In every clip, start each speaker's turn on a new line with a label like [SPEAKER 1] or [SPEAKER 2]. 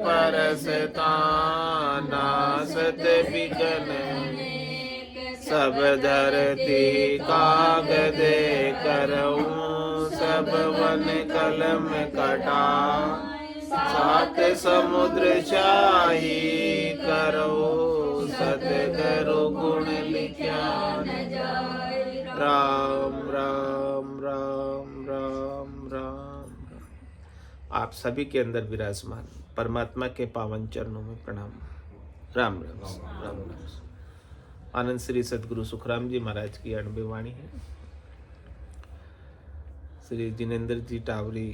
[SPEAKER 1] परसता नासत बिगन सब धरती कागदे करऊं सब वन कलम कटा सात समुद्र शाही करो सतगुरु गुण लिख्या न जाय। राम राम राम राम राम। आप सभी के अंदर विराजमान परमात्मा के पावन चरणों में प्रणाम। राम राम राम राम। आनंद श्री सदगुरु सुखराम जी महाराज की अणबे वाणी है। श्री जिनेंद्र जी टावरी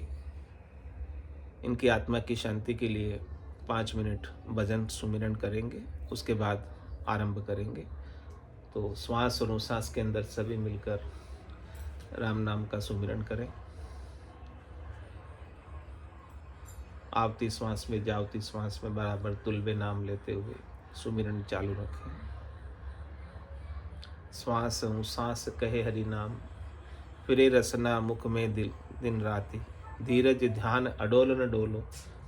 [SPEAKER 1] इनकी आत्मा की शांति के लिए 5 मिनट भजन सुमिरन करेंगे, उसके बाद आरंभ करेंगे। तो श्वास और उश्वास के अंदर सभी मिलकर राम नाम का सुमिरन करें। आवती श्वास में जावती श्वास में बराबर तुलबे नाम लेते हुए सुमिरन चालू रखें। श्वास उश्वास कहे हरि नाम, फिरे रसना मुख में दिल दिन राति। धीरज ध्यान अडोल न डोलो,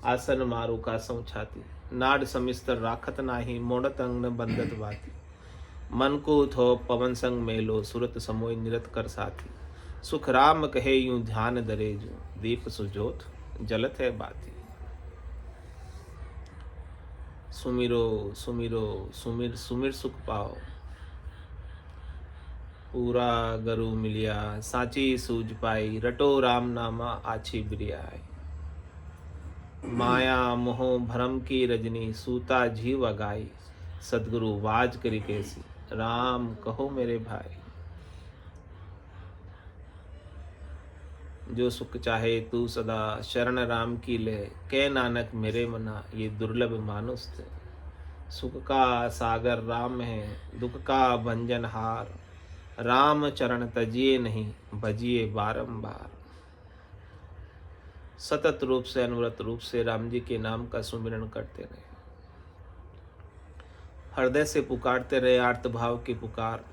[SPEAKER 1] आसन मारू कासों छाती। नाड समिस्तर राखत नाही, मोड़त अंग न बंदत बाती। मन को थो पवन संग मेलो, सुरत समोय निरत कर साथी। सुख राम कहे यूं ध्यान धरे जो, दीप सुजोत जलत है बाती। सुमिरो सुमिरो सुमिर सुमिर सुख पाओ, पूरा गरु मिलिया साची सूझ पाई। रटो राम नामा आछी बिरियाई। माया मोह भरम की रजनी, सूता जीव अगाई। सदगुरु वाज करी कैसी, राम कहो मेरे भाई। जो सुख चाहे तू सदा, शरण राम की ले। कह नानक मेरे मना, ये दुर्लभ मानुष थे। सुख का सागर राम है, दुख का भंजन हार। राम चरण तजिए नहीं, भजिए बारंबार। सतत रूप से अनवरत रूप से राम जी के नाम का सुमिरन करते रहे। हृदय से पुकारते रहे आर्त भाव की पुकार।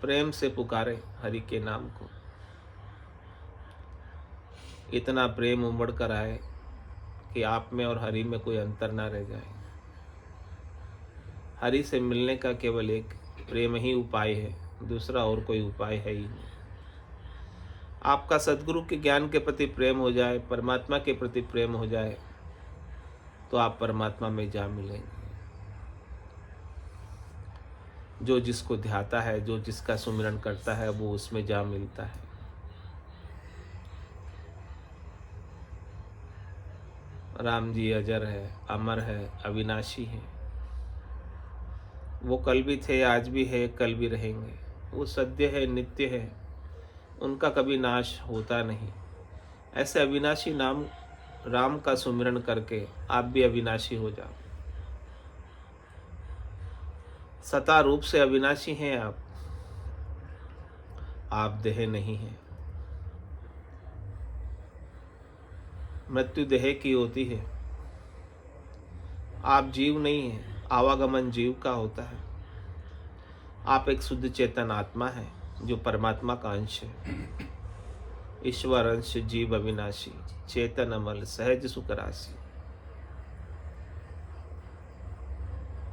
[SPEAKER 1] प्रेम से पुकारे हरि के नाम को। इतना प्रेम उमड़ कर आए कि आप में और हरि में कोई अंतर ना रह जाए। हरि से मिलने का केवल एक प्रेम ही उपाय है, दूसरा और कोई उपाय है ही नहीं। आपका सद्गुरु के ज्ञान के प्रति प्रेम हो जाए, परमात्मा के प्रति प्रेम हो जाए, तो आप परमात्मा में जा मिलेंगे। जो जिसको ध्याता है, जो जिसका सुमिरन करता है, वो उसमें जा मिलता है। राम जी अजर है, अमर है, अविनाशी है। वो कल भी थे, आज भी है, कल भी रहेंगे। वो सत्य है, नित्य है, उनका कभी नाश होता नहीं। ऐसे अविनाशी नाम राम का सुमिरन करके आप भी अविनाशी हो जाओ। सता रूप से अविनाशी हैं आप देह नहीं हैं। मृत्यु देह की होती है, आप जीव नहीं हैं, आवागमन जीव का होता है। आप एक शुद्ध चेतन आत्मा है जो परमात्मा का अंश है। ईश्वर अंश जीव अविनाशी, चेतन अमल सहज सुख राशि।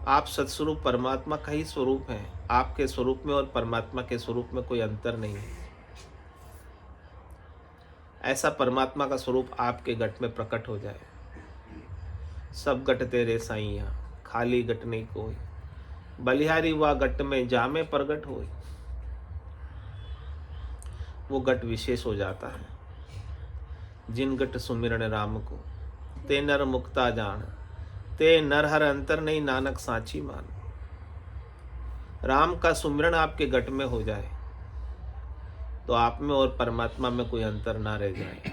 [SPEAKER 1] आप सत्स्वरूप परमात्मा का ही स्वरूप हैं। आपके स्वरूप में और परमात्मा के स्वरूप में कोई अंतर नहीं है। ऐसा परमात्मा का स्वरूप आपके घट में प्रकट हो जाए। सब घट तेरे साईं, खाली घट नहीं कोई। बलिहारी वा घट में जामे प्रगट होई। वो घट विशेष हो जाता है। जिन घट सुमिरन राम को, ते नर मुक्ता जान। ते नर हर अंतर नहीं, नानक साची मान। राम का सुमिरन आपके घट में हो जाए तो आप में और परमात्मा में कोई अंतर ना रह जाए।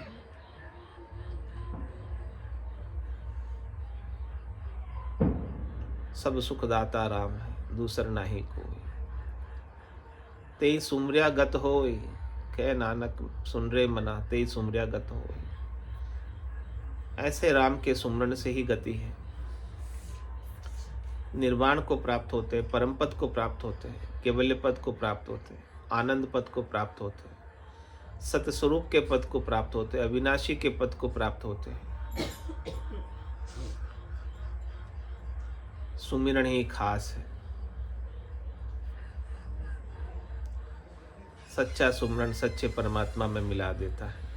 [SPEAKER 1] सब सुखदाता राम है, दूसर नाही कोई। तेई सुमरिया गत होई, कह नानक सुन रे मना। तेई सुमरिया गत होई। ऐसे राम के सुमरन से ही गति है। निर्वाण को प्राप्त होते हैं, परम पद को प्राप्त होते हैं, केवल्य पद को प्राप्त होते हैं, आनंद पद को प्राप्त होते हैं। सतस्वरूप के पद को प्राप्त होते हैं, अविनाशी के पद को प्राप्त होते हैं। सुमिरन ही खास है। सच्चा सुमिरन सच्चे परमात्मा में मिला देता है।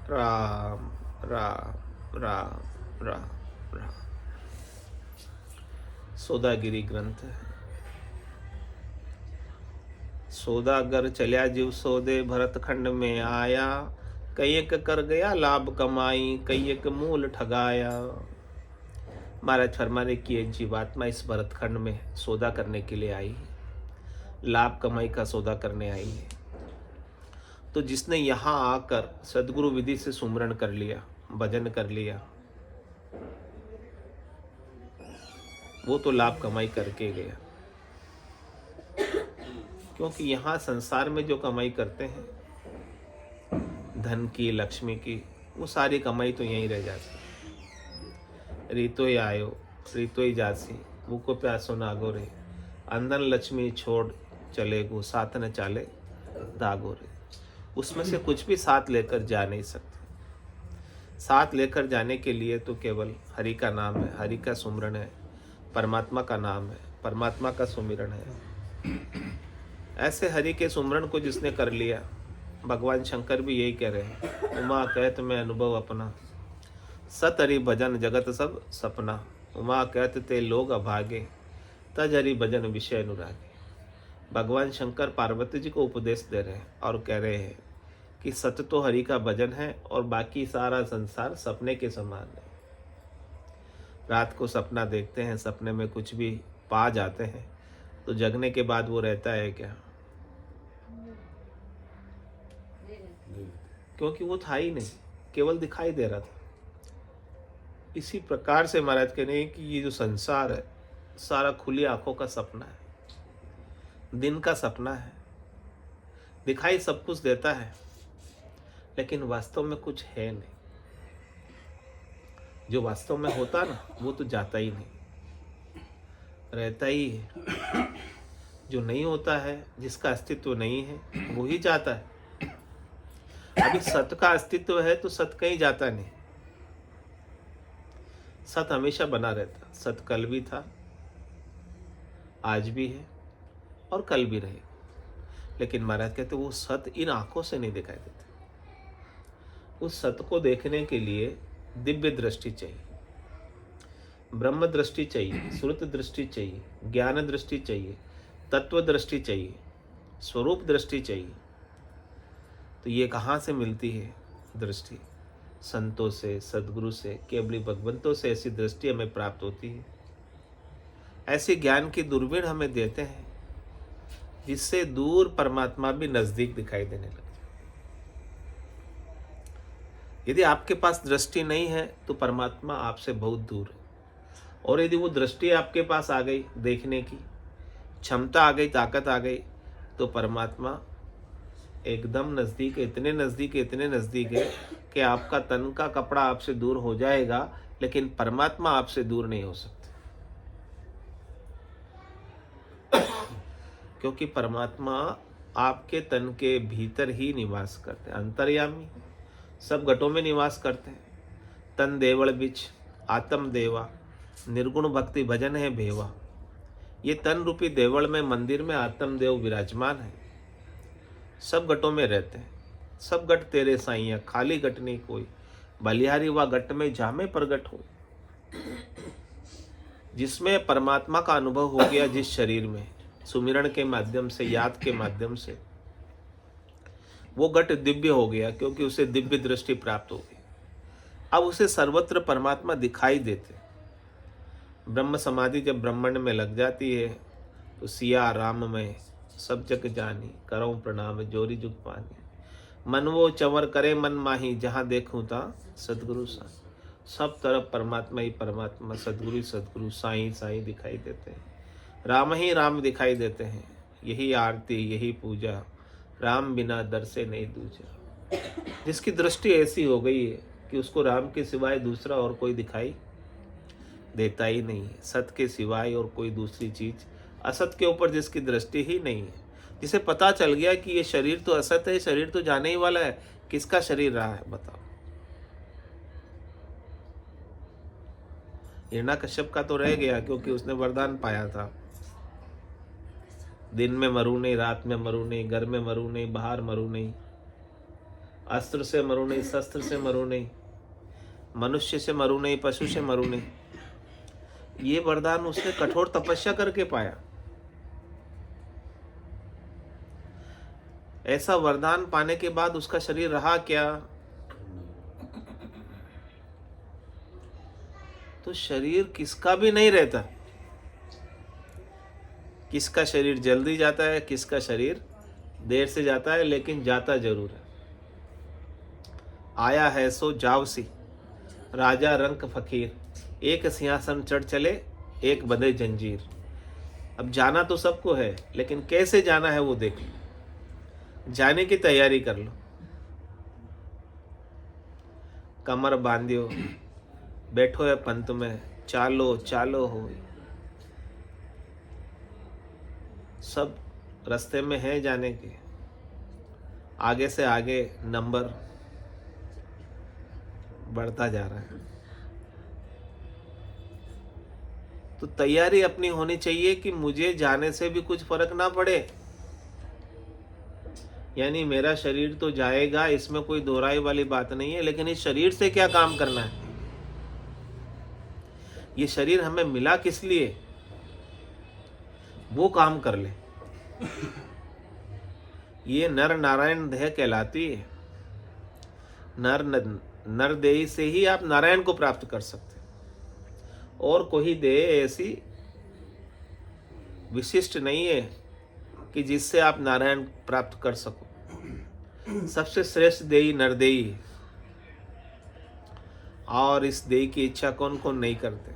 [SPEAKER 1] राम राम राम राम राम। सौदागिरी ग्रंथ है। सौदागर चल्या जीव सौदे, भरत खंड में आया, कई एक कर गया लाभ कमाई, कई एक मूल ठगाया। महाराज फरमाने की एक जीवात्मा इस भरत खंड में सौदा करने के लिए आई है, लाभ कमाई का सौदा करने आई है। तो जिसने यहाँ आकर सदगुरु विधि से सुमरण कर लिया, भजन कर लिया, वो तो लाभ कमाई करके गया। क्योंकि यहाँ संसार में जो कमाई करते हैं, धन की, लक्ष्मी की, वो सारी कमाई तो यहीं रह जाती। रीतो ही आयो रीतो ही जासी, भूको प्यासो नागो रे, अंदन लक्ष्मी छोड़ चले गो, साथ न चाले दागो रे। उसमें से कुछ भी साथ लेकर जा नहीं सकते। साथ लेकर जाने के लिए तो केवल हरि का नाम है, हरि का सुमिरन है, परमात्मा का नाम है, परमात्मा का सुमिरन है। ऐसे हरि के सुमिरन को जिसने कर लिया, भगवान शंकर भी यही कह रहे हैं, उमा कहत में अनुभव अपना, सत हरि भजन जगत सब सपना। उमा कहत ते लोग अभागे, तज हरि भजन विषय अनुरागे। भगवान शंकर पार्वती जी को उपदेश दे रहे हैं और कह रहे हैं कि सत्य तो हरि का भजन है और बाकी सारा संसार सपने के समान है। रात को सपना देखते हैं, सपने में कुछ भी पा जाते हैं, तो जगने के बाद वो रहता है क्या? क्योंकि वो था ही नहीं, केवल दिखाई दे रहा था। इसी प्रकार से महाराज कह रहे हैं कि ये जो संसार है, सारा खुली आंखों का सपना है, दिन का सपना है। दिखाई सब कुछ देता है, लेकिन वास्तव में कुछ है नहीं। जो वास्तव में होता ना, वो तो जाता ही नहीं, रहता ही है। जो नहीं होता है, जिसका अस्तित्व नहीं है, वो ही जाता है। अभी सत का अस्तित्व है तो सत कहीं जाता नहीं। सत हमेशा बना रहता। सत कल भी था, आज भी है और कल भी रहेगा। लेकिन महाराज कहते वो सत इन आंखों से नहीं दिखाई देते। उस सत को देखने के लिए दिव्य दृष्टि चाहिए, ब्रह्म दृष्टि चाहिए, श्रुत दृष्टि चाहिए, ज्ञान दृष्टि चाहिए, तत्व दृष्टि चाहिए, स्वरूप दृष्टि चाहिए। तो ये कहाँ से मिलती है दृष्टि? संतों से, सदगुरु से, केवली भगवंतों से ऐसी दृष्टि हमें प्राप्त होती है। ऐसे ज्ञान की दूरबीन हमें देते हैं, जिससे दूर परमात्मा भी नजदीक दिखाई देने लगता है। यदि आपके पास दृष्टि नहीं है तो परमात्मा आपसे बहुत दूर है, और यदि वो दृष्टि आपके पास आ गई, देखने की क्षमता आ गई, ताकत आ गई, तो परमात्मा एकदम नज़दीक है। इतने नज़दीक है, इतने नज़दीक है कि आपका तन का कपड़ा आपसे दूर हो जाएगा, लेकिन परमात्मा आपसे दूर नहीं हो सकते। क्योंकि परमात्मा आपके तन के भीतर ही निवास करते हैं, अंतर्यामी, सब घटों में निवास करते हैं। तन देवल बिच आत्म देवा, निर्गुण भक्ति भजन है भेवा। ये तन रूपी देवल में, मंदिर में आत्म देव विराजमान है। सब घटों में रहते हैं। सब घट तेरे साईं, खाली घट नहीं कोई, बलिहारी व घट में जामे प्रगट हो। जिसमें परमात्मा का अनुभव हो गया, जिस शरीर में सुमिरन के माध्यम से, याद के माध्यम से, वो घट दिव्य हो गया, क्योंकि उसे दिव्य दृष्टि प्राप्त हो गई। अब उसे सर्वत्र परमात्मा दिखाई देते। ब्रह्म समाधि जब ब्रह्मांड में लग जाती है, तो सिया राम में सब जग जानी, करऊं प्रणाम जोरी जुग पानी। मन वो चंवर करे मन माही, जहाँ देखूं ता सदगुरु सा। सब तरफ परमात्मा ही परमात्मा, सदगुरु ही सदगुरु, साईं साईं दिखाई देते हैं, राम ही राम दिखाई देते हैं। यही आरती यही पूजा, राम बिना दर से नहीं दूजा। जिसकी दृष्टि ऐसी हो गई है कि उसको राम के सिवाय दूसरा और कोई दिखाई देता ही नहीं है, सत के सिवाय और कोई दूसरी चीज, असत के ऊपर जिसकी दृष्टि ही नहीं है, जिसे पता चल गया कि ये शरीर तो असत है, शरीर तो जाने ही वाला है, किसका शरीर रहा है बताओ। हिरण्यकश्यप का तो रह गया, क्योंकि उसने वरदान पाया था, दिन में मरू नहीं, रात में मरू नहीं, घर में मरू नहीं, बाहर मरू नहीं, अस्त्र से मरू नहीं, शस्त्र से मरू नहीं, मनुष्य से मरू नहीं, पशु से मरू नहीं। ये वरदान उसने कठोर तपस्या करके पाया। ऐसा वरदान पाने के बाद उसका शरीर रहा क्या? तो शरीर किसका भी नहीं रहता। किसका शरीर जल्दी जाता है, किसका शरीर देर से जाता है, लेकिन जाता जरूर है। आया है सो जावसी, राजा रंक फकीर, एक सिंहासन चढ़ चले, एक बंधे जंजीर। अब जाना तो सबको है, लेकिन कैसे जाना है वो देख लो, जाने की तैयारी कर लो। कमर बांधियो, बैठो है पंत में, चालो चालो हो। सब रास्ते में है जाने के, आगे से आगे नंबर बढ़ता जा रहा है। तो तैयारी अपनी होनी चाहिए कि मुझे जाने से भी कुछ फर्क ना पड़े। यानी मेरा शरीर तो जाएगा, इसमें कोई दोहराई वाली बात नहीं है, लेकिन इस शरीर से क्या काम करना है। ये शरीर हमें मिला किस लिए, वो काम कर ले। ये नर नारायण देह कहलाती है। नर देह से ही आप नारायण को प्राप्त कर सकते हैं, और कोई देह ऐसी विशिष्ट नहीं है कि जिससे आप नारायण प्राप्त कर सको। सबसे श्रेष्ठ देही नरदेही है, और इस देही की इच्छा कौन कौन नहीं करते।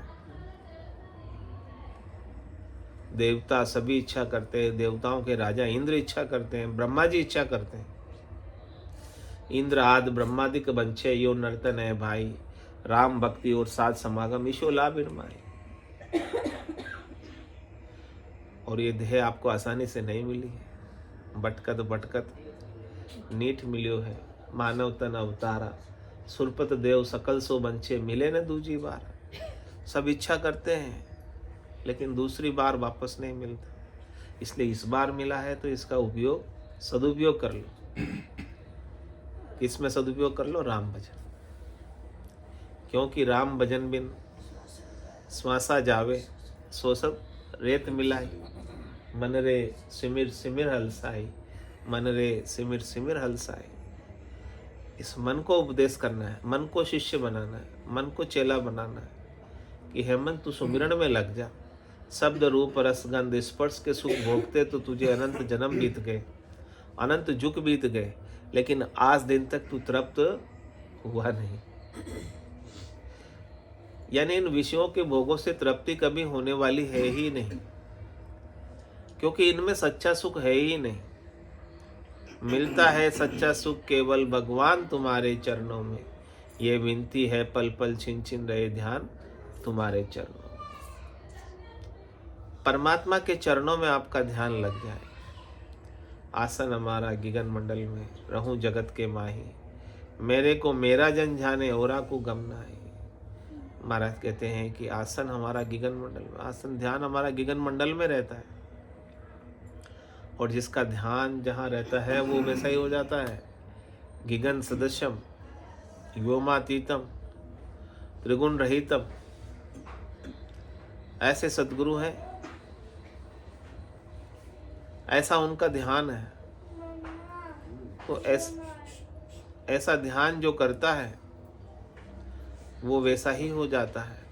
[SPEAKER 1] देवता सभी इच्छा करते हैं, देवताओं के राजा इंद्र इच्छा करते हैं, ब्रह्मा जी इच्छा करते हैं। इंद्र आदि ब्रह्मादिक बंछे यो नर्तन है भाई, राम भक्ति और साध समागम ईशो लाभ इनमाई। और ये देह आपको आसानी से नहीं मिली है, भटकत भटकत नीठ मिलियो है। मानव तन अवतारा, सुरपत देव सकल सो बंछे, मिले न दूजी बार। सब इच्छा करते हैं, लेकिन दूसरी बार वापस नहीं मिलता। इसलिए इस बार मिला है तो इसका उपयोग सदुपयोग कर लो। इसमें सदुपयोग कर लो राम भजन, क्योंकि राम भजन बिन श्वासा जावे, सो सब रेत मिलाई। मन रे सिमिर सिमिर हलसाई, मन रे सिमिर सिमिर हलसाई। इस मन को उपदेश करना है, मन को शिष्य बनाना है, मन को चेला बनाना है कि हेमंत तू सुमिरन में लग जा। शब्द रूप रस गंध स्पर्श के सुख भोगते तो तुझे अनंत जन्म बीत गए, अनंत युग बीत गए, लेकिन आज दिन तक तू तृप्त हुआ नहीं। यानी इन विषयों के भोगों से तृप्ति कभी होने वाली है ही नहीं, क्योंकि इनमें सच्चा सुख है ही नहीं। मिलता है सच्चा सुख केवल भगवान तुम्हारे चरणों में, ये विनती है पल पल छिन छिन रहे ध्यान तुम्हारे चरणों। परमात्मा के चरणों में आपका ध्यान लग जाए। आसन हमारा गगन मंडल में, रहूं जगत के माही, मेरे को मेरा जन जाने औरा को गम नाहि। महाराज कहते हैं कि आसन हमारा गगन मंडल में, आसन ध्यान हमारा गगन मंडल में रहता है, और जिसका ध्यान जहाँ रहता है वो वैसा ही हो जाता है। गगन सदस्यम व्योमातीतम त्रिगुण रहितम, ऐसे सद्गुरु हैं, ऐसा उनका ध्यान है। तो ऐसा ध्यान जो करता है वो वैसा ही हो जाता है।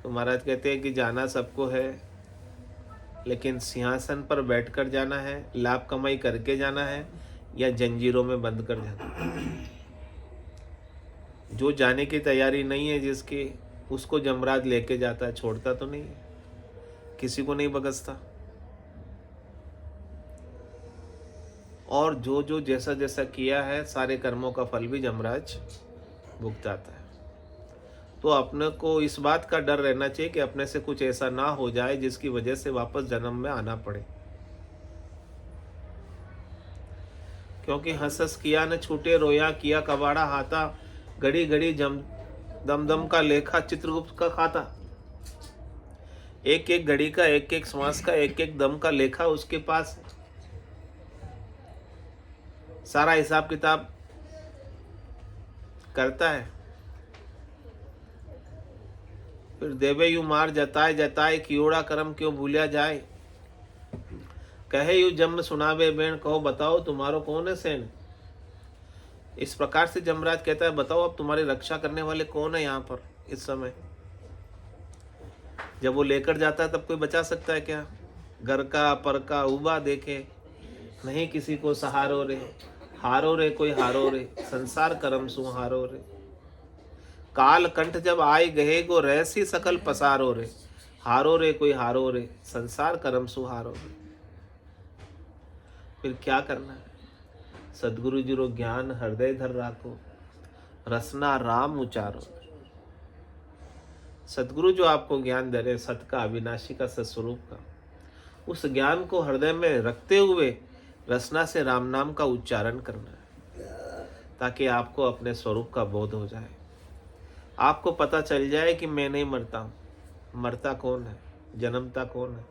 [SPEAKER 1] तो महाराज कहते हैं कि जाना सबको है, लेकिन सिंहासन पर बैठकर जाना है, लाभ कमाई करके जाना है, या जंजीरों में बंद कर जाना है। जो जाने की तैयारी नहीं है जिसकी, उसको जमराज लेके जाता है, छोड़ता तो नहीं है, किसी को नहीं बगसता। और जो जो जैसा जैसा किया है सारे कर्मों का फल भी जमराज भुगताता है। तो अपने को इस बात का डर रहना चाहिए कि अपने से कुछ ऐसा ना हो जाए जिसकी वजह से वापस जन्म में आना पड़े, क्योंकि हंस हंस किया न छूटे रोया, किया कबाड़ा हाथा, घड़ी घड़ी दम दम का लेखा चित्रगुप्त का खाता। एक एक घड़ी का, एक एक श्वास का, एक एक दम का लेखा उसके पास है। सारा हिसाब किताब करता है। फिर देवे यू मार जताए जताए, कियोड़ा कर्म क्यों भूलिया जाए। कहे यू जम सुनावे बेण, कहो बताओ तुम्हारो कौन है सेन। इस प्रकार से जमराज कहता है, बताओ अब तुम्हारी रक्षा करने वाले कौन है यहाँ पर इस समय। जब वो लेकर जाता है तब कोई बचा सकता है क्या। घर का पर का उबा देखे, नहीं किसी को सहारो रे। हारो रे कोई हारो रे, संसार करम सुहारो रे। काल कंठ जब आए गहे गो, रहसी सकल पसारो रे। हारो रे कोई हारो रे, संसार करम सुहारो रे। फिर क्या करना है। सदगुरु जी रो ज्ञान हृदय धर राखो, रसना राम उचारो। सदगुरु जो आपको ज्ञान दे रहे, सत का, अविनाशी का, सत्स्वरूप का, उस ज्ञान को हृदय में रखते हुए रसना से राम नाम का उच्चारण करना है, ताकि आपको अपने स्वरूप का बोध हो जाए। आपको पता चल जाए कि मैं नहीं मरता हूँ। मरता कौन है, जन्मता कौन है।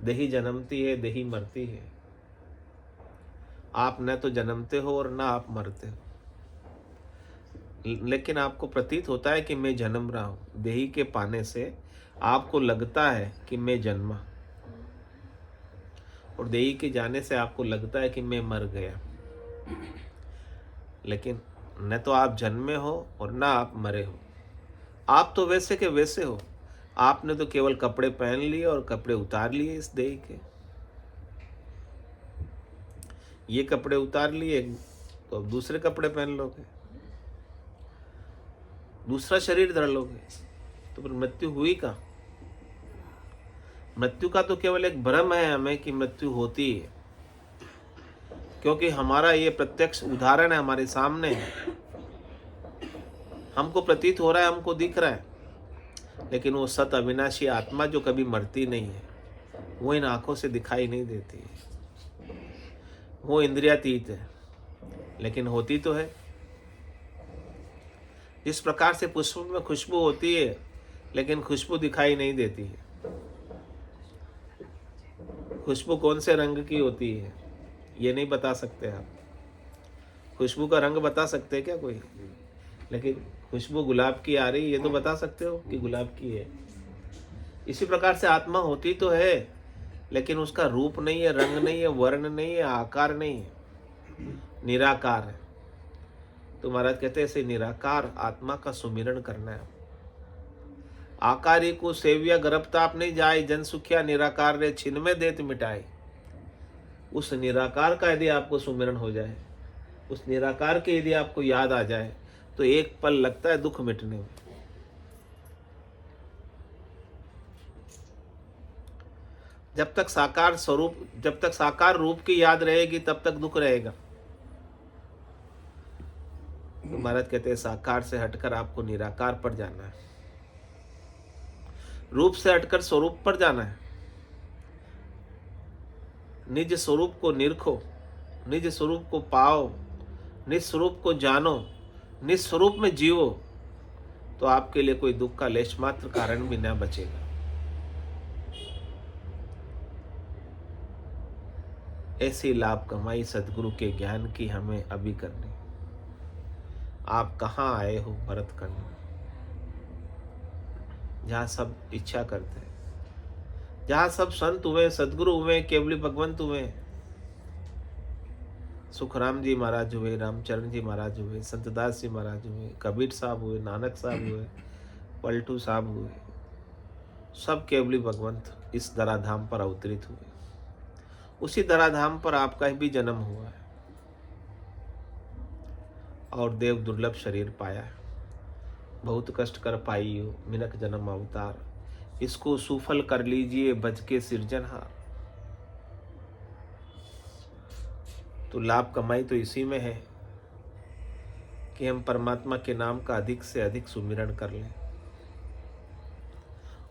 [SPEAKER 1] देही जन्मती है, देही मरती है। आप न तो जन्मते हो और ना आप मरते हो, लेकिन आपको प्रतीत होता है कि मैं जन्म रहा हूँ। देही के पाने से आपको लगता है कि मैं जन्मा, और देही के जाने से आपको लगता है कि मैं मर गया। लेकिन न तो आप जन्मे हो और ना आप मरे हो। आप तो वैसे के वैसे हो। आपने तो केवल कपड़े पहन लिए और कपड़े उतार लिए इस देह के। ये कपड़े उतार लिए तो अब दूसरे कपड़े पहन लोगे, दूसरा शरीर धर लोगे, तो फिर मृत्यु हुई का। मृत्यु का तो केवल एक भ्रम है हमें कि मृत्यु होती है, क्योंकि हमारा ये प्रत्यक्ष उदाहरण है, हमारे सामने है। हमको प्रतीत हो रहा है, हमको दिख रहा है, लेकिन वो सत अविनाशी आत्मा जो कभी मरती नहीं है, वो इन आंखों से दिखाई नहीं देती है। वो इंद्रियातीत है, लेकिन होती तो है। जिस प्रकार से पुष्प में खुशबू होती है, लेकिन खुशबू दिखाई नहीं देती है। खुशबू कौन से रंग की होती है ये नहीं बता सकते आप। खुशबू का रंग बता सकते हैं क्या कोई? लेकिन खुशबू गुलाब की आ रही, ये तो बता सकते हो कि गुलाब की है। इसी प्रकार से आत्मा होती तो है, लेकिन उसका रूप नहीं है, रंग नहीं है, वर्ण नहीं है, आकार नहीं है, निराकार है। तो महाराज कहते हैं ऐसे निराकार आत्मा का सुमिरन करना है। आकारी को सेव्या गर्भताप नहीं जाए, जन सुखिया निराकार रे छिन में देत मिटाए। उस निराकार का यदि आपको सुमिरन हो जाए, उस निराकार के यदि आपको याद आ जाए, तो एक पल लगता है दुख मिटने में। जब तक साकार रूप की याद रहेगी तब तक दुख रहेगा। तो महाराज कहते हैं साकार से हटकर आपको निराकार पर जाना है, रूप से हटकर स्वरूप पर जाना है। निज स्वरूप को निरखो, निज स्वरूप को पाओ, निज स्वरूप को जानो, निज स्वरूप में जियो, तो आपके लिए कोई दुख का लेश मात्र कारण भी न बचेगा। ऐसी लाभ कमाई सदगुरु के ज्ञान की हमें अभी करनी। आप कहाँ आए हो भरत खंड, जहाँ सब इच्छा करते हैं, जहाँ सब संत हुए, सदगुरु हुए, केवली भगवंत हुए। सुखराम जी महाराज हुए, रामचरण जी महाराज हुए, संतदास जी महाराज हुए, कबीर साहब हुए, नानक साहब हुए, पलटू साहब हुए, सब केवली भगवंत इस धराधाम पर अवतरित हुए। उसी धराधाम पर आपका भी जन्म हुआ है और देव दुर्लभ शरीर पाया है। बहुत कष्ट कर पाई हो मिनक जन्म अवतार, इसको सुफल कर लीजिए बज के सिरजनहार। तो लाभ कमाई तो इसी में है कि हम परमात्मा के नाम का अधिक से अधिक सुमिरन कर लें,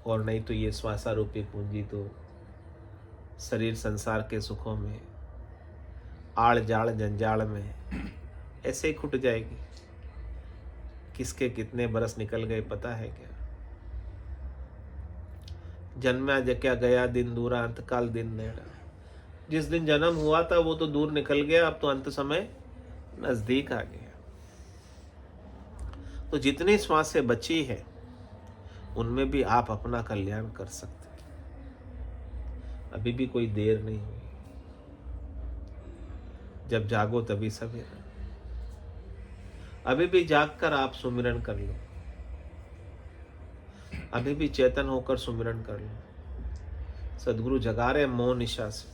[SPEAKER 1] और नहीं तो ये श्वासारूपी पूंजी तो शरीर संसार के सुखों में, आड़ जाड़ जंजाल में ऐसे ही खुट जाएगी। किसके कितने बरस निकल गए पता है क्या? जन्मा जक्या गया दिन दूरा, अंतकाल दिन नेड़ा। जिस दिन जन्म हुआ था वो तो दूर निकल गया, अब तो अंत समय नजदीक आ गया। तो जितनी श्वासें बची है उनमें भी आप अपना कल्याण कर सकते हैं। अभी भी कोई देर नहीं हुई। जब जागो तभी सवेरा। अभी भी जागकर आप सुमिरन कर लो, अभी भी चेतन होकर सुमिरन कर लो। सदगुरु जगा रहे मोह निशा से।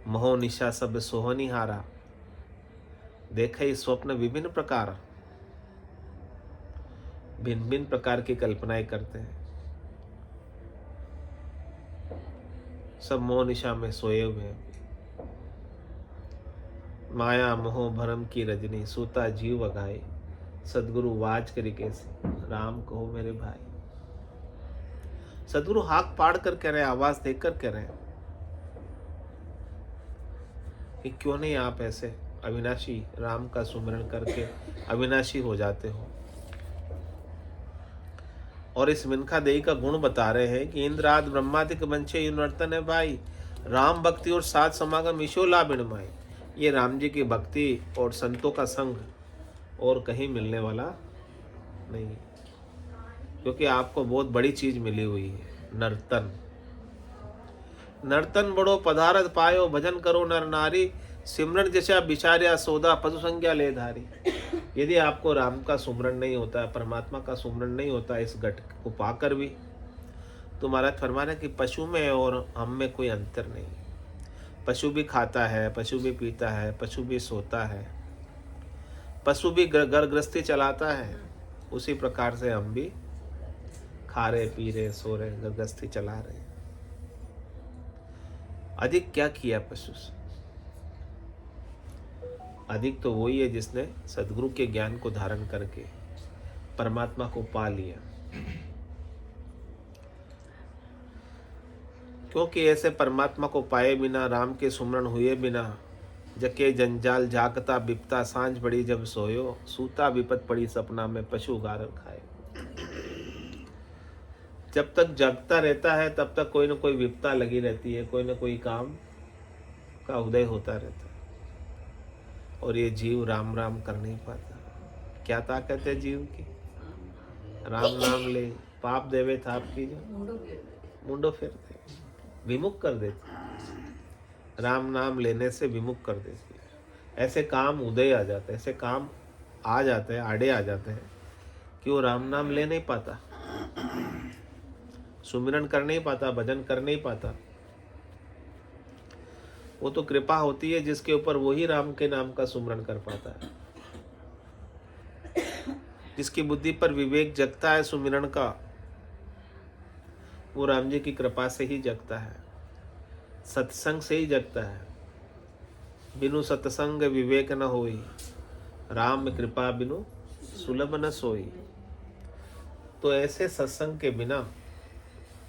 [SPEAKER 1] मोह निशा सब सोहनी हारा, देखे स्वप्न विभिन्न प्रकार। भिन्न भिन्न प्रकार की कल्पनाएं करते हैं। सब मोह निशा में सोए हुए हैं। माया मोह भरम की रजनी, सूता जीव अगाए। सदगुरु वाज करी कैसे, राम कहो मेरे भाई। सदगुरु हाक पाड़ कर कह रहे हैं, आवाज देकर कह रहे हैं कि क्यों नहीं आप ऐसे अविनाशी राम का सुमिरन करके अविनाशी हो जाते हो। और इस मिनखा देही का गुण बता रहे हैं कि इंद्राद ब्रह्मादिक वंशे युनर्तन है भाई, राम भक्ति और साथ समागम ईशो लाभ इनमाई। ये राम जी की भक्ति और संतों का संग और कहीं मिलने वाला नहीं, क्योंकि आपको बहुत बड़ी चीज मिली हुई है, नर्तन। नर्तन बड़ो पदारथ पायो, भजन करो नर नारी। सिमरन जैसा बिचार्या सौदा, पशु संज्ञा ले धारी। यदि आपको राम का सुमरन नहीं होता है, परमात्मा का सुमरन नहीं होता इस घट को पाकर भी, तो महाराज फरमा रहे कि पशु में और हम में कोई अंतर नहीं। पशु भी खाता है, पशु भी पीता है, पशु भी सोता है, पशु भी घर गृहस्थी चलाता है। उसी प्रकार से हम भी खा रहे, पी रहे, सो रहे, घर गृहस्थी चला रहे। अधिक क्या किया पशु से? अधिक तो वही है जिसने सदगुरु के ज्ञान को धारण करके परमात्मा को पा लिया। क्योंकि ऐसे परमात्मा को पाए बिना, राम के सुमरन हुए बिना, जके जंजाल जागता बिपता, सांझ पड़ी जब सोयो, सूता विपत पड़ी सपना में, पशु गारल खाए। जब तक जगता रहता है तब तक कोई न कोई विपता लगी रहती है, कोई न कोई काम का उदय होता रहता है। और ये जीव राम राम कर नहीं पाता। क्या ताकत है जीव की? राम नाम ले, पाप देवे थाप की मुंडो फेरते, विमुख कर देती। राम नाम लेने से विमुख कर देती है। ऐसे काम उदय आ जाते हैं, ऐसे काम आ जाते हैं, आड़े आ जाते हैं कि वो राम नाम ले नहीं पाता, सुमिरन कर नहीं पाता, भजन कर नहीं पाता। वो तो कृपा होती है जिसके ऊपर वही राम के नाम का सुमरन कर पाता है। जिसकी बुद्धि पर विवेक जगता है सुमिरन का, वो राम जी की कृपा से ही जगता है, सत्संग से ही जगता है। बिनु सत्संग विवेक न होई, राम कृपा बिनु सुलभ न सोई। तो ऐसे सत्संग के बिना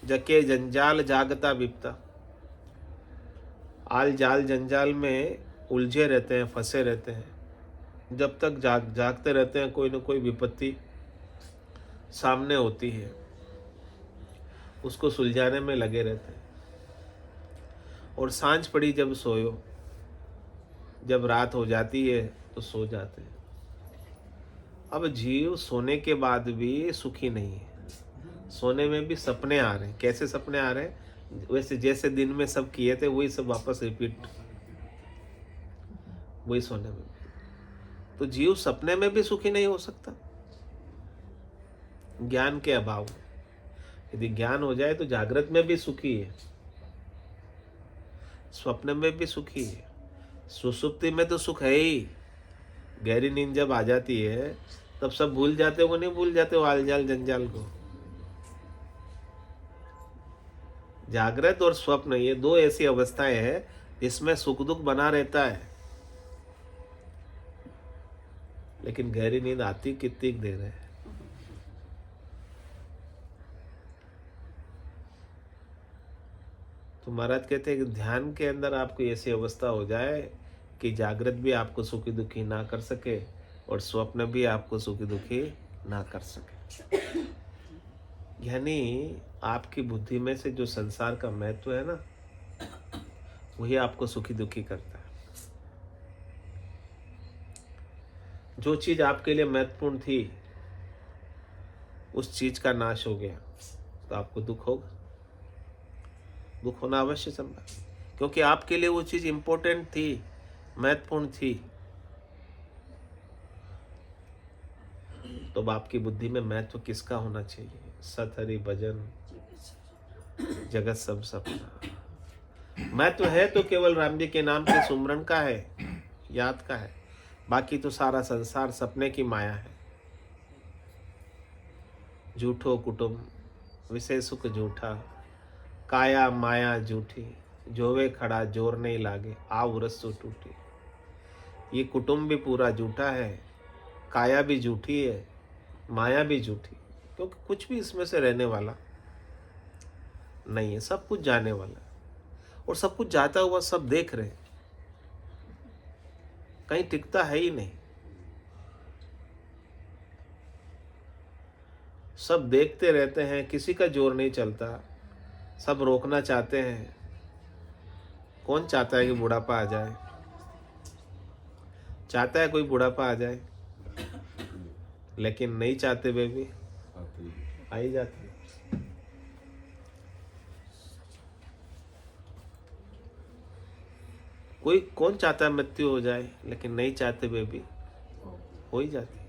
[SPEAKER 1] जके जंजाल जागता विपता, आल जाल जंजाल में उलझे रहते हैं, फंसे रहते हैं। जब तक जागते रहते हैं कोई न कोई विपत्ति सामने होती है, उसको सुलझाने में लगे रहते हैं। और सांझ पड़ी जब सोयो, जब रात हो जाती है तो सो जाते हैं। अब जीव सोने के बाद भी सुखी नहीं है। सोने में भी सपने आ रहे हैं। कैसे सपने आ रहे हैं? वैसे जैसे दिन में सब किए थे वही सब वापस रिपीट, वही सोने में। तो जीव सपने में भी सुखी नहीं हो सकता ज्ञान के अभाव में। यदि ज्ञान हो जाए तो जागृत में भी सुखी है, स्वप्न में भी सुखी है, सुसुप्ति में तो सुख है ही। गहरी नींद जब आ जाती है तब सब भूल जाते हो, नहीं भूल जाते हो आलजाल जंजाल को। जागृत और स्वप्न ये दो ऐसी अवस्थाएं हैं जिसमें सुख दुख बना रहता है, लेकिन गहरी नींद आती कितनी देर है। तो महाराज कहते हैं कि ध्यान के अंदर आपको ऐसी अवस्था हो जाए कि जागृत भी आपको सुखी दुखी ना कर सके और स्वप्न भी आपको सुखी दुखी ना कर सके। यानी आपकी बुद्धि में से जो संसार का महत्व है ना, वही आपको सुखी दुखी करता है। जो चीज आपके लिए महत्वपूर्ण थी उस चीज का नाश हो गया तो आपको दुख होगा। दुख होना अवश्य संभव, क्योंकि आपके लिए वो चीज इंपॉर्टेंट थी, महत्वपूर्ण थी। तो अब आपकी बुद्धि में महत्व किसका होना चाहिए? सत हरि भजन जगत सब सपना। महत्व है तो केवल राम जी के नाम के सुमरन का है, याद का है। बाकी तो सारा संसार सपने की माया है। झूठो कुटुंब विषय सुख झूठा, काया माया झूठी, जोवे खड़ा जोर नहीं लागे, आव रस्सो टूटी। ये कुटुंब भी पूरा झूठा है, काया भी झूठी है, माया भी झूठी, क्योंकि कुछ भी इसमें से रहने वाला नहीं है। सब कुछ जाने वाला है और सब कुछ जाता हुआ सब देख रहे, कहीं टिकता है ही नहीं। सब देखते रहते हैं, किसी का जोर नहीं चलता, सब रोकना चाहते हैं। कौन चाहता है कि बुढ़ापा आ जाए? चाहता है कोई बुढ़ापा आ जाए, लेकिन नहीं चाहते वे भी आ ही जाती है। कोई कौन चाहता है मृत्यु हो जाए, लेकिन नहीं चाहते वे भी हो ही जाती है।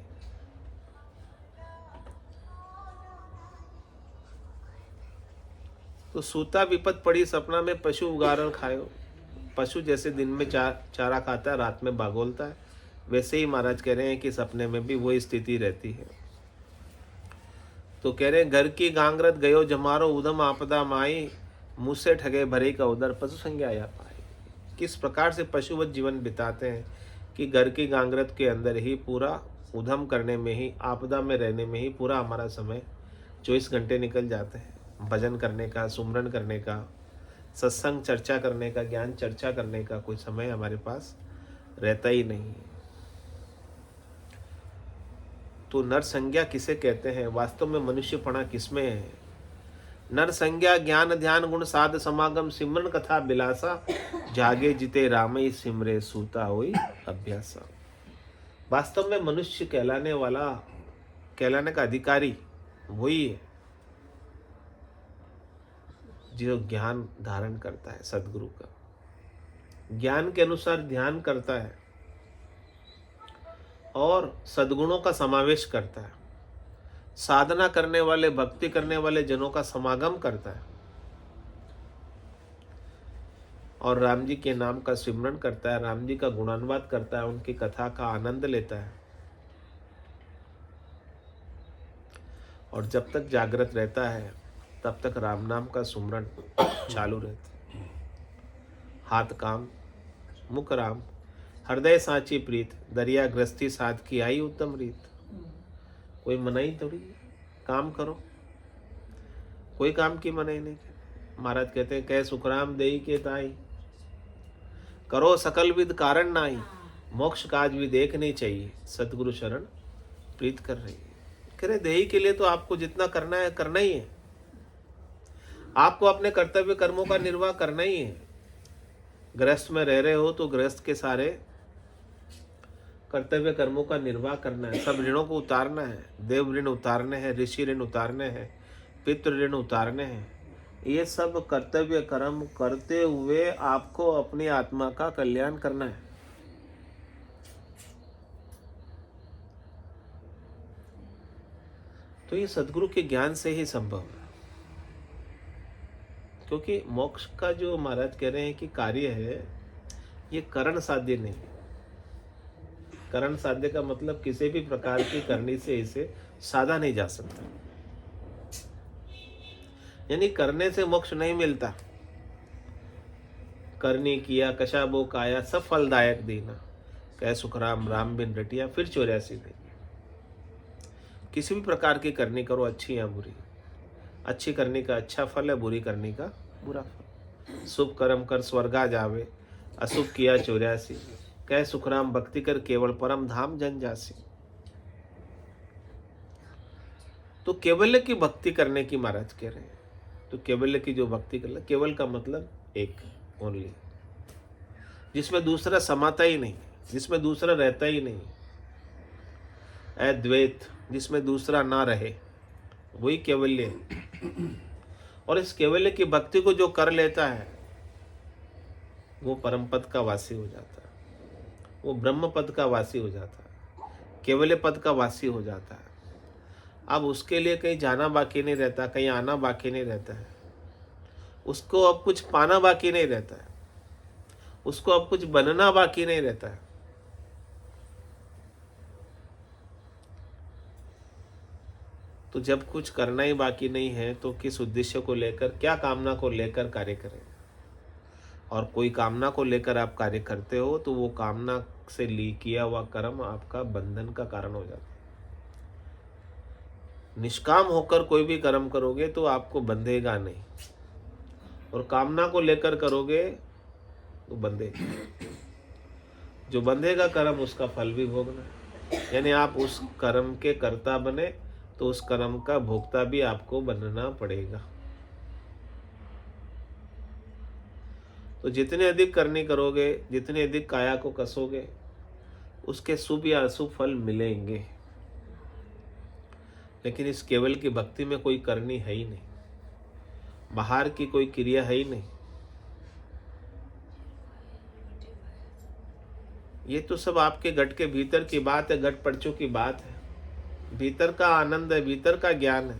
[SPEAKER 1] तो सूता विपत पड़ी सपना में, पशु उगारण खायो। पशु जैसे दिन में चारा खाता है, रात में बागोलता है, वैसे ही महाराज कह रहे हैं कि सपने में भी वही स्थिति रहती है। तो कह रहे हैं घर की गांगरत गयो जमारो, उदम आपदा माई, मुँह से ठगे भरे का उदर पशु संज्ञा या पाई। किस प्रकार से पशुवत जीवन बिताते हैं कि घर की गांगरत के अंदर ही पूरा उधम करने में ही, आपदा में रहने में ही पूरा हमारा समय 24 घंटे निकल जाते हैं। भजन करने का, सुमरन करने का, सत्संग चर्चा करने का, ज्ञान चर्चा करने का कोई समय हमारे पास रहता ही नहीं है। तो नर संज्ञा किसे कहते हैं? वास्तव में मनुष्यपना किसमें है? नर संज्ञा ज्ञान ध्यान गुण साध समागम, सिमरन कथा बिलासा, जागे जिते रामई सिमरे सूता होई अभ्यासा। वास्तव में मनुष्य कहलाने वाला, कहलाने का अधिकारी वही है जो ज्ञान धारण करता है, सदगुरु का ज्ञान के अनुसार ध्यान करता है और सद्गुणों का समावेश करता है, साधना करने वाले, भक्ति करने वाले जनों का समागम करता है और राम जी के नाम का सिमरन करता है, राम जी का गुणानुवाद करता है, उनकी कथा का आनंद लेता है। और जब तक जागृत रहता है तब तक राम नाम का सुमरन चालू रहता है। हाथ काम मुख राम, हृदय साची प्रीत, दरिया ग्रस्ती साध की आई उत्तम रीत। कोई मनाही थोड़ी, काम करो, कोई काम की मनाही नहीं। महाराज कहते हैं, कह सुखराम देई के ताई, करो सकल विद कारण नाही, मोक्ष काज भी देख नहीं चाहिए, सतगुरु शरण प्रीत कर रही है। कह रहे देही के लिए तो आपको जितना करना है करना ही है, आपको अपने कर्तव्य कर्मों का निर्वाह करना ही है। गृहस्थ में रह रहे हो तो गृहस्थ के सारे कर्तव्य कर्मों का निर्वाह करना है, सब ऋणों को उतारना है। देव ऋण उतारने हैं, ऋषि ऋण उतारने हैं, पितृ ऋण उतारने हैं। ये सब कर्तव्य कर्म करते हुए आपको अपनी आत्मा का कल्याण करना है। तो ये सद्गुरु के ज्ञान से ही संभव है। क्योंकि मोक्ष का जो महाराज कह रहे हैं कि कार्य है, ये करण साध्य नहीं है। करण साध्य का मतलब किसी भी प्रकार की करनी से इसे साधा नहीं जा सकता, यानी करने से मोक्ष नहीं मिलता। करनी किया कशाबो काया सब फलदायक देना, कह सुखराम राम बिन रटिया फिर 84 दिन। किसी भी प्रकार की करनी करो, अच्छी या बुरी, अच्छी करने का अच्छा फल है, बुरी करने का बुरा फल। शुभ कर्म कर स्वर्गा जावे, अशुभ किया 84, कह सुखराम भक्ति कर केवल परम धाम जन जासी। तो केवल्य की भक्ति करने की महाराज कह रहे हैं। तो केवल्य की जो भक्ति कर, केवल का मतलब एक, ओनली, जिसमें दूसरा समाता ही नहीं, जिसमें दूसरा रहता ही नहीं, अद्वैत, जिसमें दूसरा ना रहे, वही केवल्य है। और इस केवल्य की भक्ति को जो कर लेता है वो परम पद का वासी हो जाता है, वो ब्रह्म पद का वासी हो जाता है, केवल्य पद का वासी हो जाता है। अब उसके लिए कहीं जाना बाकी नहीं रहता, कहीं आना बाकी नहीं रहता है, उसको अब कुछ पाना बाकी नहीं रहता है, उसको अब कुछ बनना बाकी नहीं रहता है। तो जब कुछ करना ही बाकी नहीं है तो किस उद्देश्य को लेकर, क्या कामना को लेकर कार्य करें। और कोई कामना को लेकर आप कार्य करते हो तो वो कामना से किया हुआ कर्म आपका बंधन का कारण हो जाता है। निष्काम होकर कोई भी कर्म करोगे तो आपको बंधेगा नहीं, और कामना को लेकर करोगे तो बंधेगा। जो बंधेगा कर्म उसका फल भी भोगना, यानी आप उस कर्म के कर्ता बने तो उस कर्म का भोक्ता भी आपको बनना पड़ेगा। तो जितने अधिक करनी करोगे, जितने अधिक काया को कसोगे, उसके शुभ या अशुभ फल मिलेंगे। लेकिन इस केवल की भक्ति में कोई करनी है ही नहीं, बाहर की कोई क्रिया है ही नहीं। ये तो सब आपके घट के भीतर की बात है, घट पड़चों की बात है, भीतर का आनंद है, भीतर का ज्ञान है।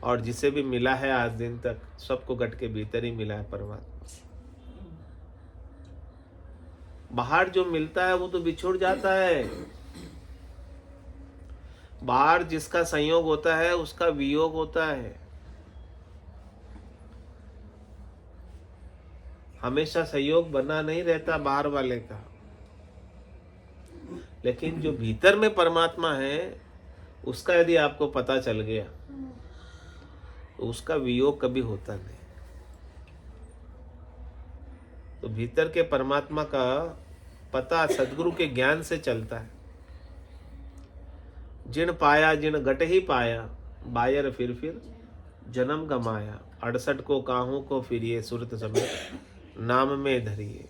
[SPEAKER 1] और जिसे भी मिला है आज दिन तक, सबको घट के भीतर ही मिला है परमात्मा। बाहर जो मिलता है वो तो बिछुड़ जाता है। बाहर जिसका संयोग होता है उसका वियोग होता है। हमेशा संयोग बना नहीं रहता बाहर वाले का, लेकिन जो भीतर में परमात्मा है उसका यदि आपको पता चल गया तो उसका वियोग कभी होता नहीं। तो भीतर के परमात्मा का पता सद्गुरु के ज्ञान से चलता है। जिन पाया जिन घट ही पाया, बायर फिर जन्म गमाया, 68 को काहू को फिरिए, सुरत समेत नाम में धरिए।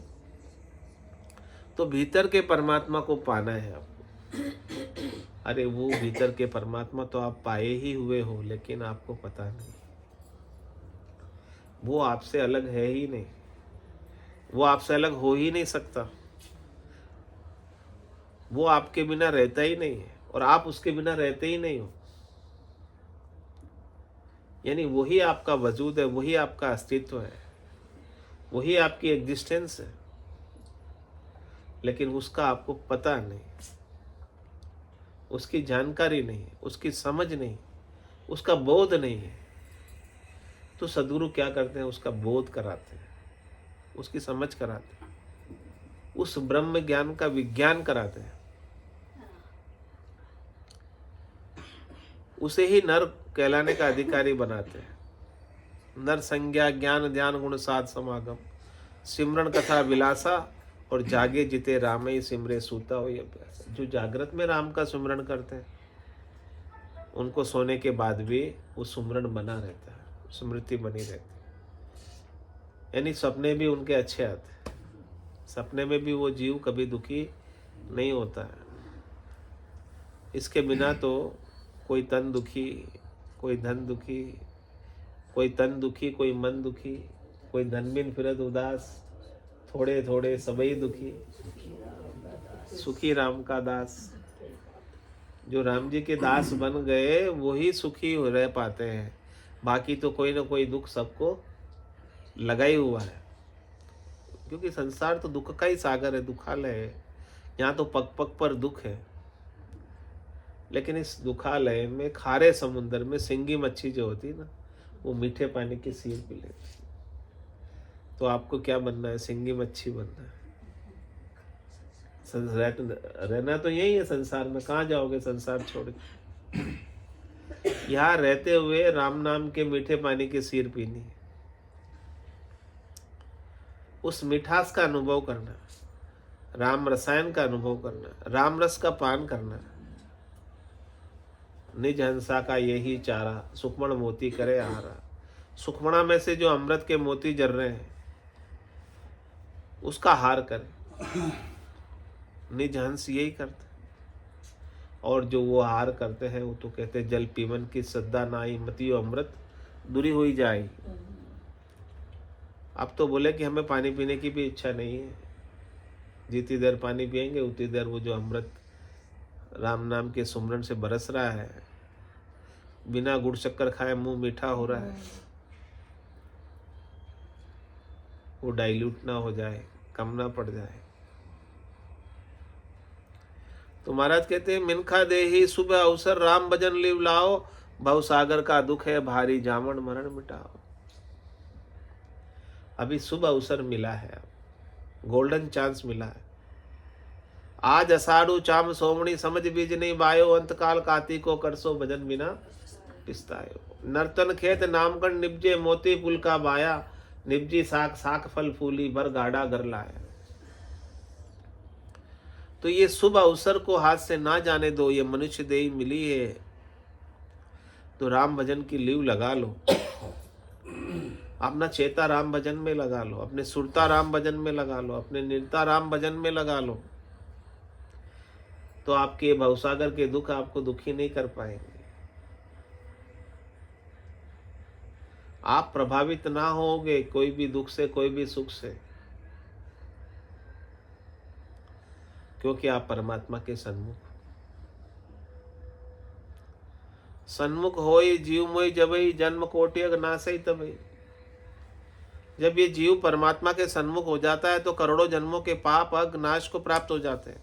[SPEAKER 1] तो भीतर के परमात्मा को पाना है आपको। अरे वो भीतर के परमात्मा तो आप पाए ही हुए हो, लेकिन आपको पता नहीं। वो आपसे अलग है ही नहीं, वो आपसे अलग हो ही नहीं सकता, वो आपके बिना रहता ही नहीं है और आप उसके बिना रहते ही नहीं हो। यानी वही आपका वजूद है, वही आपका अस्तित्व है, वही आपकी एग्जिस्टेंस है, लेकिन उसका आपको पता नहीं, उसकी जानकारी नहीं, उसकी समझ नहीं, उसका बोध नहीं है। तो सद्गुरु क्या करते हैं? उसका बोध कराते हैं, उसकी समझ कराते हैं, उस ब्रह्म ज्ञान का विज्ञान कराते हैं। उसे ही नर कहलाने का अधिकारी बनाते हैं। नर संज्ञा ज्ञान ध्यान गुण साध समागम, सिमरन कथा विलासा, और जागे जिते राम ही सिमरे सूता हो अभ्यास। जो जागृत में राम का सुमरण करते हैं उनको सोने के बाद भी वो सुमरण बना रहता है, स्मृति बनी रहती है। यानी सपने भी उनके अच्छे आते हैं, सपने में भी वो जीव कभी दुखी नहीं होता है। इसके बिना तो कोई तन दुखी, कोई धन दुखी, कोई तन दुखी, कोई मन दुखी, कोई धन बिन फिरत उदास, थोड़े थोड़े सबई दुखी, सुखी राम का दास। जो राम जी के दास बन गए वही सुखी रह पाते हैं, बाकी तो कोई ना कोई दुख सबको लगा ही हुआ है, क्योंकि संसार तो दुख का ही सागर है, दुखालय है। यहाँ तो पग पग पर दुख है। लेकिन इस दुखालय में, खारे समुद्र में सिंगी मच्छी जो होती है ना, वो मीठे पानी की सील पी लेती। तो आपको क्या बनना है? सिंगी मच्छी बनना है। रहना तो यही है संसार में, कहाँ जाओगे संसार छोड़ के? यहाँ रहते हुए राम नाम के मीठे पानी की सीर पीनी है, उस मिठास का अनुभव करना, राम रसायन का अनुभव करना, राम रस का पान करना। निज हंसा का यही चारा, सुखमण मोती करे आहारा। सुखमणा में से जो अमृत के मोती जर रहे हैं, उसका हार करें। निज हंस यही करते, और जो वो हार करते हैं वो तो कहते जल पीवन की श्रद्धा नाई, मतियो अमृत दूरी हुई जाए। अब तो बोले कि हमें पानी पीने की भी इच्छा नहीं है, जितनी देर पानी पिएंगे उतनी देर वो जो अमृत राम नाम के सुमरन से बरस रहा है, बिना गुड़ शक्कर खाए मुंह मीठा हो रहा है, वो डाइल्यूट ना हो जाए, कम ना पड़ जाए। तो महाराज कहते हैं मिनखा देही शुभ अवसर, राम भजन लिव लाओ, भव सागर का दुख है भारी, जामन मरण मिटाओ। अभी शुभ अवसर मिला है, गोल्डन चांस मिला है। आज अषाढ़ु चाम सोमणी, समझ बीज नहीं बायो, अंतकाल कार्तिको करसो भजन बिना पिस्तायो। नर्तन खेत नामकन निपजे, मोती पुल का बाया, निपजी साख साख फल फूली, भर गाढ़ा घर लाया। तो ये शुभ अवसर को हाथ से ना जाने दो, ये मनुष्य देही मिली है, तो राम भजन की लीव लगा लो। अपना चेता राम भजन में लगा लो, अपने सुरता राम भजन में लगा लो, अपने निर्ता राम भजन में लगा लो, तो आपके भवसागर के दुख आपको दुखी नहीं कर पाएंगे। आप प्रभावित ना होगे कोई भी दुख से, कोई भी सुख से, क्योंकि आप परमात्मा के सन्मुख होई जीव मोई जबई, जन्म कोटि अग नासई तबई। जब ये जीव परमात्मा के सन्मुख हो जाता है तो करोड़ों जन्मों के पाप अग नाश को प्राप्त हो जाते हैं।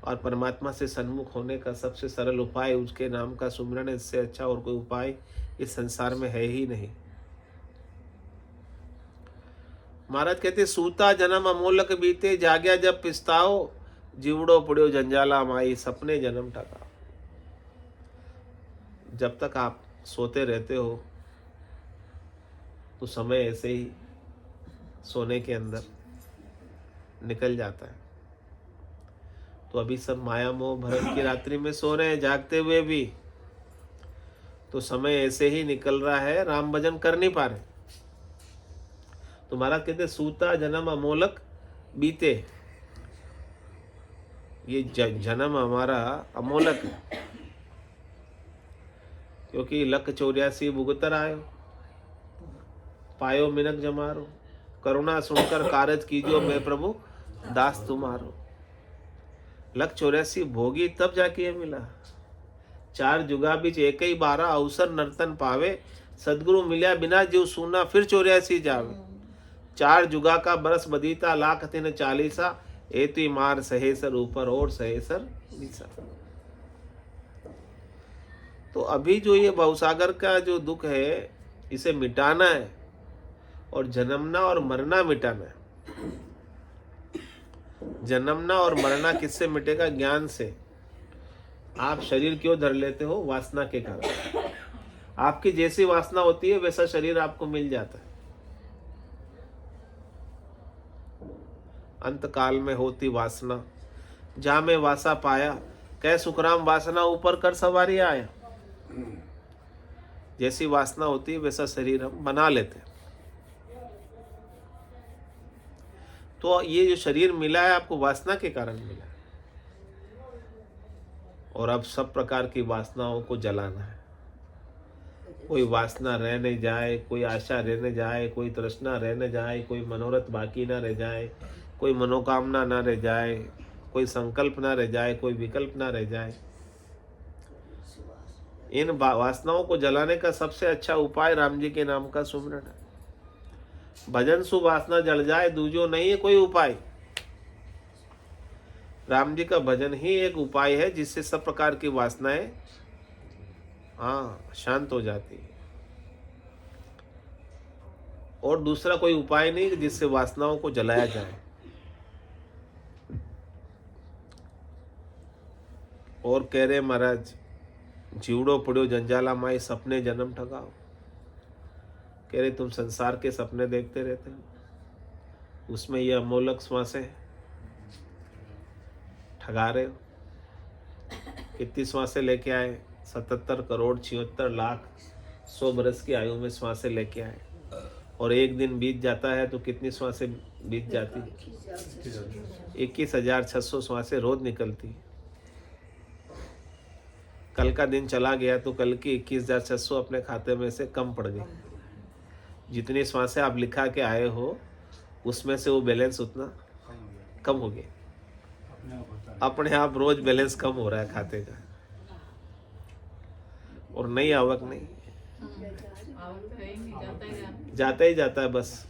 [SPEAKER 1] और परमात्मा से सन्मुख होने का सबसे सरल उपाय उसके नाम का सुमिरन, इससे अच्छा और कोई उपाय इस संसार में है ही नहीं। महाराज कहते सूता जन्म अमोलक बीते, जाग्या जब पिस्ताओ, जीवड़ो पड़ियो जंजाला माई, सपने जन्म टका। जब तक आप सोते रहते हो तो समय ऐसे ही सोने के अंदर निकल जाता है। तो अभी सब माया मोह भरम की रात्रि में सो रहे हैं, जागते हुए भी, तो समय ऐसे ही निकल रहा है, राम भजन कर नहीं पा रहे। तो महाराज कहते सूता जन्म अमोलक बीते, ये जन्म हमारा अमोलक है, क्योंकि लक 84 भुगतर आयो, पायो मिनक जमारो, करुणा सुनकर कारज कीजियो, मैं प्रभु दास तुम्हारो। लक 84 भोगी तब जाके ये मिला। 4 जुगा बीच एक ही 12, अवसर नर्तन पावे, सदगुरु मिल्या बिना जीव सूना, फिर 84 जावे। 4 जुगा का बरस बदीता, लाख 340, एती मार सहेसर ऊपर और सहेसर नीचा। तो अभी जो ये भवसागर का जो दुख है, इसे मिटाना है, और जन्मना और मरना मिटाना है। जन्मना और मरना किससे मिटेगा? ज्ञान से। आप शरीर क्यों धर लेते हो? वासना के कारण। आपकी जैसी वासना होती है वैसा शरीर आपको मिल जाता है। अंत काल में होती वासना, जहां में वासा पाया, कह सुखराम वासना ऊपर कर सवारी आया। जैसी वासना होती है वैसा शरीर हम बना लेते हैं। तो ये जो शरीर मिला है आपको वासना के कारण मिला है, और अब सब प्रकार की वासनाओं को जलाना है। कोई वासना रहने जाए, कोई आशा रहने जाए, कोई तृष्णा रहने जाए, कोई मनोरथ बाकी ना रह जाए, कोई मनोकामना ना रह जाए, कोई संकल्प ना रह जाए, कोई विकल्प ना रह जाए। इन वासनाओं को जलाने का सबसे अच्छा उपाय राम जी के नाम का सुमिरन है। भजन सु वासना जल जाए, दूजो नहीं है कोई उपाय। राम जी का भजन ही एक उपाय है जिससे सब प्रकार की वासनाएं शांत हो जाती है। और दूसरा कोई उपाय नहीं जिससे वासनाओं को जलाया जाए। और कह रहे महाराज, जीवड़ो पड़ो जंजाला माई, सपने जन्म ठगाओ। कह रहे तुम संसार के सपने देखते रहते हो, उसमें ये अमोलक श्वासें ठगा रहे हो। कितनी श्वासें लेके आए? 77 करोड़ 76 लाख 100 बरस की आयु में श्वासें लेके आए, और एक दिन बीत जाता है तो कितनी श्वासें बीत जाती? 21,600 श्वासें रोज निकलती। कल का दिन चला गया तो कल की 21,600 अपने खाते में से कम पड़ गई। जितनी श्वासें आप लिखा के आए हो उसमें से वो बैलेंस उतना कम हो गया। अपने आप रोज बैलेंस कम हो रहा है खाते का, और नई आवक नहीं, जाता ही जाता है बस।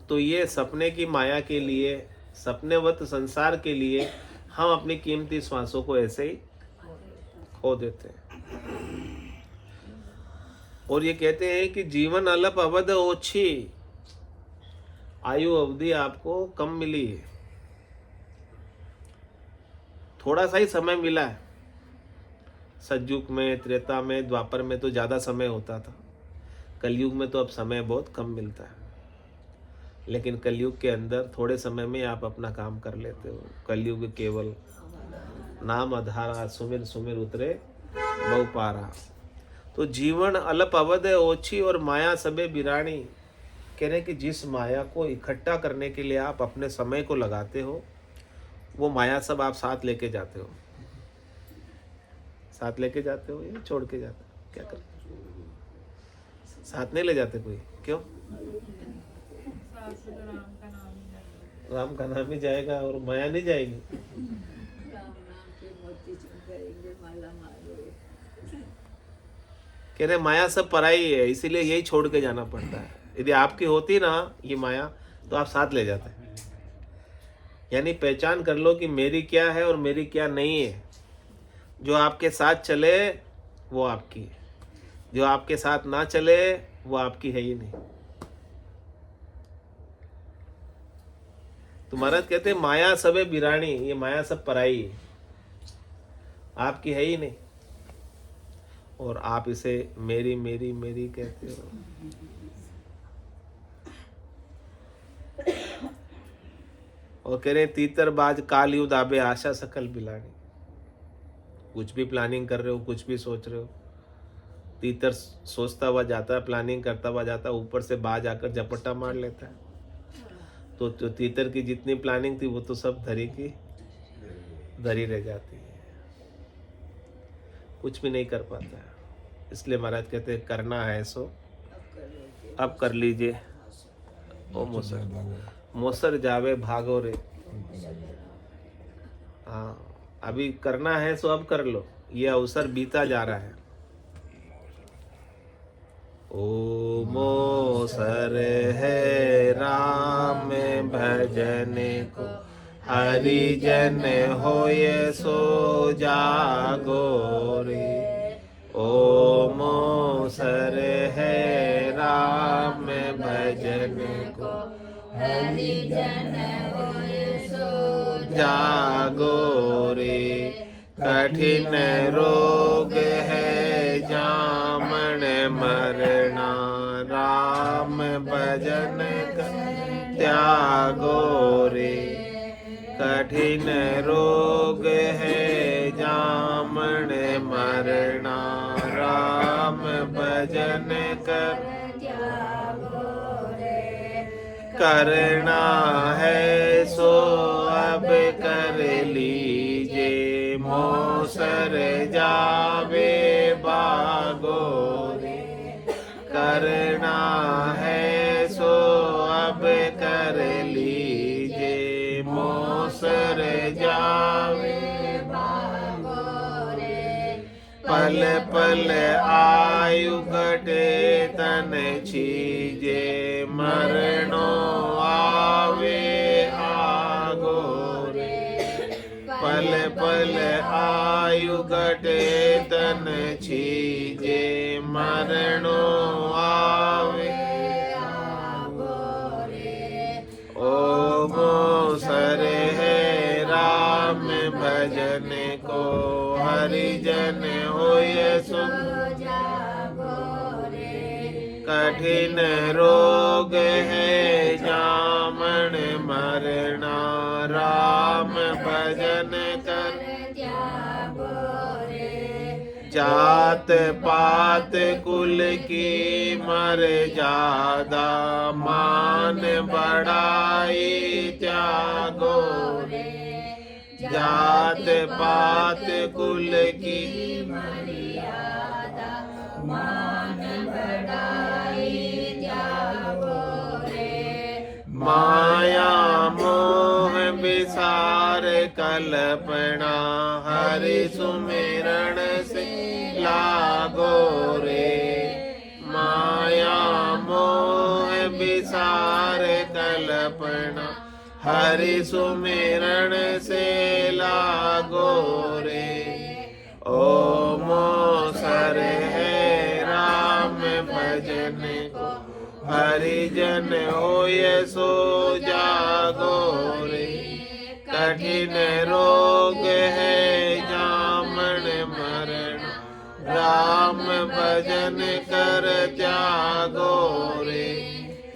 [SPEAKER 1] तो ये सपने की माया के लिए, सपनेवत संसार के लिए हम अपनी कीमती श्वासों को ऐसे ही खो देते हैं। और ये कहते हैं कि जीवन अल्प अवध ओछी, आयु अवधि आपको कम मिली है, थोड़ा सा ही समय मिला है। सतयुग में, त्रेता में, द्वापर में तो ज्यादा समय होता था। कलयुग में तो अब समय बहुत कम मिलता है, लेकिन कलयुग के अंदर थोड़े समय में आप अपना काम कर लेते हो। कलयुग केवल नाम आधारा, सुमिर सुमिर उतरे बहु पारा। तो जीवन अल्प अवध है ओछी, और माया सबे बिरानी। कह रहे कि जिस माया को इकट्ठा करने के लिए आप अपने समय को लगाते हो, वो माया सब आप साथ लेके जाते हो। साथ लेके जाते हो या छोड़ के जाते हो? क्या करते? साथ नहीं ले जाते कोई, क्यों? राम का नाम ही जाएगा और माया नहीं जाएगी। कह रहे माया सब पराई है, इसीलिए यही छोड़ के जाना पड़ता है। यदि आपकी होती ना ये माया तो आप साथ ले जाते। यानी पहचान कर लो कि मेरी क्या है और मेरी क्या नहीं है। जो आपके साथ चले वो आपकी है, जो आपके साथ ना चले वो आपकी है ही नहीं। तो महाराज कहते हैं माया सबे बिरानी, ये माया सब पराई है, आपकी है ही नहीं। और आप इसे मेरी मेरी मेरी कहते हो। और कह रहे तीतरबाज कालयुग आबे आशा सकल बिलानी। कुछ भी प्लानिंग कर रहे हो, कुछ भी सोच रहे हो, तीतर सोचता हुआ जाता है, प्लानिंग करता हुआ जाता है, ऊपर से बाज आकर झपट्टा मार लेता है। तो तीतर की जितनी प्लानिंग थी वो तो सब धरी की धरी रह जाती है, कुछ भी नहीं कर पाता है। इसलिए महाराज कहते हैं करना है सो अब कर लीजिए। ओ मोसर जावे भागो रे। हाँ, अभी करना है सो अब कर लो, ये अवसर बीता जा रहा है। ओ मोसर है राम भजन को, हरिजन होए सो जागो रे। ओ मोसर है राम भजन को, हरिजन होए सो जागो रे। कठिन रोग है जामन मरना, राम भजन कर त्यागो रे। कठिन रोग है जामन मरना, राम भजन कर करना है सो अब कर लीजिए। मोसर जावे भागो रे। करना है सो अब कर लीजिए। मोसर जावे भागो रे। पल पल आयु घटे तन छीजे, मरणो आवे आगोरे। पल पल आयु घटे तन छीजे, मरणो आवे ओमो सर है राम भजन को, हरिजन होय सुख कठिन रोग है जामन मरना, राम भजन कर जात पात कुल की मर्यादा, मान बढ़ाई त्यागो रे। जात पात कुल की मर्यादा, मान बढ़ाई त्यागो रे। माया मोह विसार कल्पना, हरि सुमिरण से लागो रे। माया मोह विसार कल्पना, हरि सुमिरण से लागो रे। ओमो सर है राम भजन को, हरिजन होय सो जागो रे। कठिन रोग है जामन मरण, राम भजन कर त्यागो रे।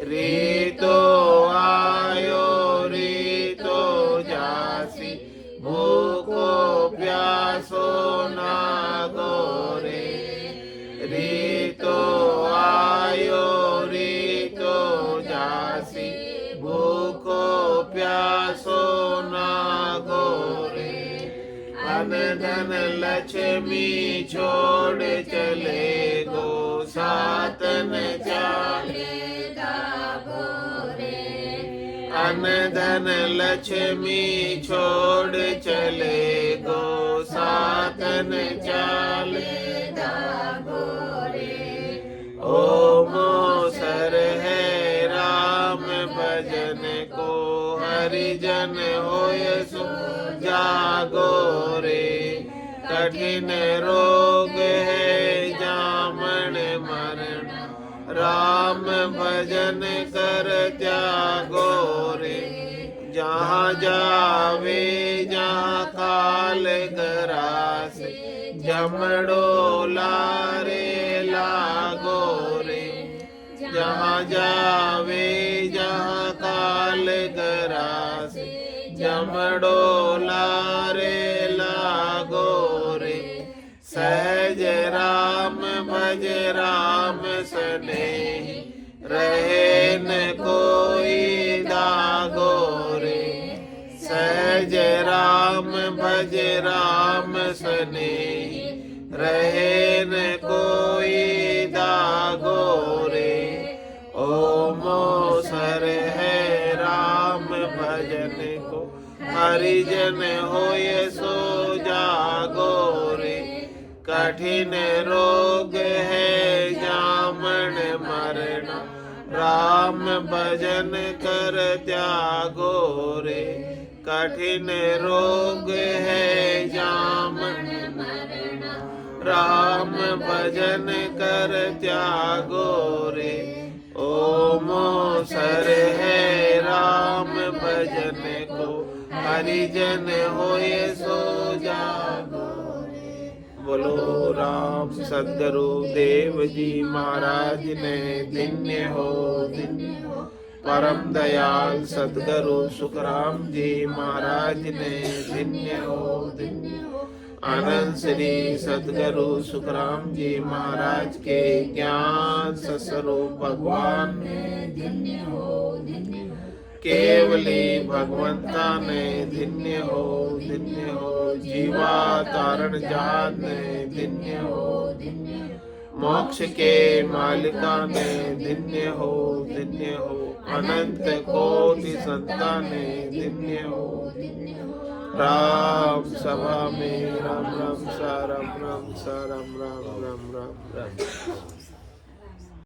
[SPEAKER 1] रीतो आयो रीतो जासी, भूखो प्यासो नागो रे। रीतो आयो रीतो जासी, भूखो प्यासो नागो रे। अन धन लक्ष्मी छोड़ चले गो, सातन चाले दागो रे। अन धन लक्ष्मी छोड़ चले गो, सातन चाले दागो रे। ओमो सर है राम भजन को, हरिजन होय सो जागो रे। कठिन रोग है जामन मरण, राम भजन कर त्यागो रे। जहाँ जावे जहाँ काल गरासे, जमड़ो लारे लागो रे। जहाँ जावे जहाँ काल गरासे, जमड़ो लारे लागो रे। सहज राम भज राम स्नेही, रहे न कोई दागो रे। सहज राम भज राम स्नेही, रहे न कोई दागो रे। ओमो सर है राम भजन को, हरिजन होय सो जागो रे। कठिन रोग है जामन मरना, राम भजन कर त्यागो रे। कठिन रोग है जामन मरना, राम भजन कर त्यागो रे। ओमो सर है राम भजन को, हरिजन होय सो जागो रे। बोलो राम सद्गुरु देव जी महाराज ने धन्य हो धन्य हो। परम दयाल सद्गुरु सुखराम जी महाराज ने धन्य हो धन्य हो। आनंद श्री सद्गुरु सुखराम जी महाराज के ज्ञान स्वरूप भगवान ने धन्य हो धन्य हो। केवली भगवंता ने धन्य हो धन्य हो। जीवा तारण जात ने धन्य हो धन्य हो। मोक्ष के मालिका ने धन्य हो धन्य हो। अनंत कोटि संतान ने धन्य हो धन्य हो। राम सभा में राम राम सा राम राम सा राम राम राम राम राम